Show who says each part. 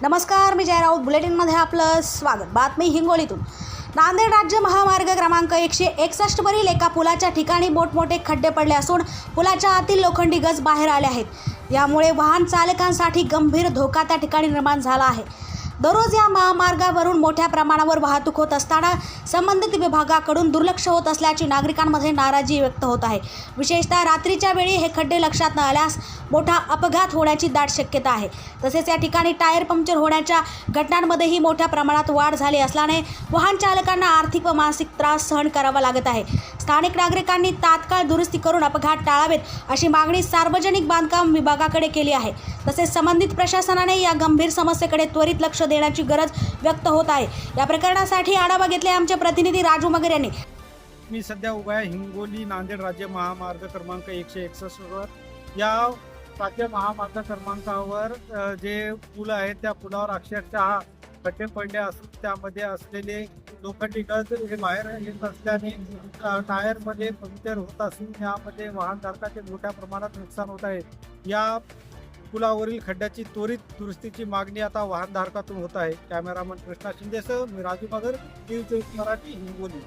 Speaker 1: नमस्कार, मी जय राऊत बुलेटिनमध्ये आपलं स्वागत। बातमी हिंगोलीतून। नांदेड राज्य महामार्ग क्रमांक 161 वरील एका पुलाच्या ठिकाणी मोठमोठे खड्डे पडले असून पुलाच्या आतील लोखंडी गज बाहेर आले आहेत। यामुळे वाहन चालकांसाठी गंभीर धोका त्या ठिकाणी निर्माण झाला आहे। दररोज या महामार्गावरून मोठ्या प्रमाणावर वाहतूक होत असताना संबंधित विभागाकडून दुर्लक्ष होत असल्याची नागरिकांमध्ये नाराजी व्यक्त होत आहे। विशेषतः रात्रीच्या वेळी हे खड्डे लक्षात न आल्यास मोठा अपघात होण्याची दाट शक्यता आहे। तसेच या ठिकाणी टायर पंक्चर होण्याच्या घटनांमध्येही मोठ्या प्रमाणात वाढ झाली असल्याने वाहन चालकांना आर्थिक व मानसिक त्रास सहन करावा लागत आहे। स्थानिक नागरिकांनी तात्काळ दुरुस्ती करून अपघात टाळावेत अशी मागणी सार्वजनिक बांधकाम विभागाकडे केली आहे। तसेच संबंधित प्रशासनाने या गंभीर समस्येकडे त्वरित लक्ष देण्याची गरज व्यक्त होत आहे। या प्रकरणासाठी आढावा घेतले आमचे प्रतिनिधी राजू मगर यांनी।
Speaker 2: मी सध्या उभा आहे हिंगोली नांदेड राज्य महामार्ग क्रमांक 161 वर। या राज्य महामार्ग क्रमांकावर जे पूल आहे त्या पुलावर अक्षरशः खड्डे पडले असून त्यामध्ये असलेले लोखंडी गज हे बाहेर येत असल्याने टायरमध्ये पंक्चर होत असून यामध्ये वाहनधारकाचे मोठ्या प्रमाणात नुकसान होत आहे। या पुलावरील खड्ड्याची त्वरित दुरुस्तीची मागणी आता वाहनधारकातून होत आहे। कॅमेरामन कृष्णा शिंदेसह मी राजू मगर, न्यूज 24 मराठी, हिंगोली।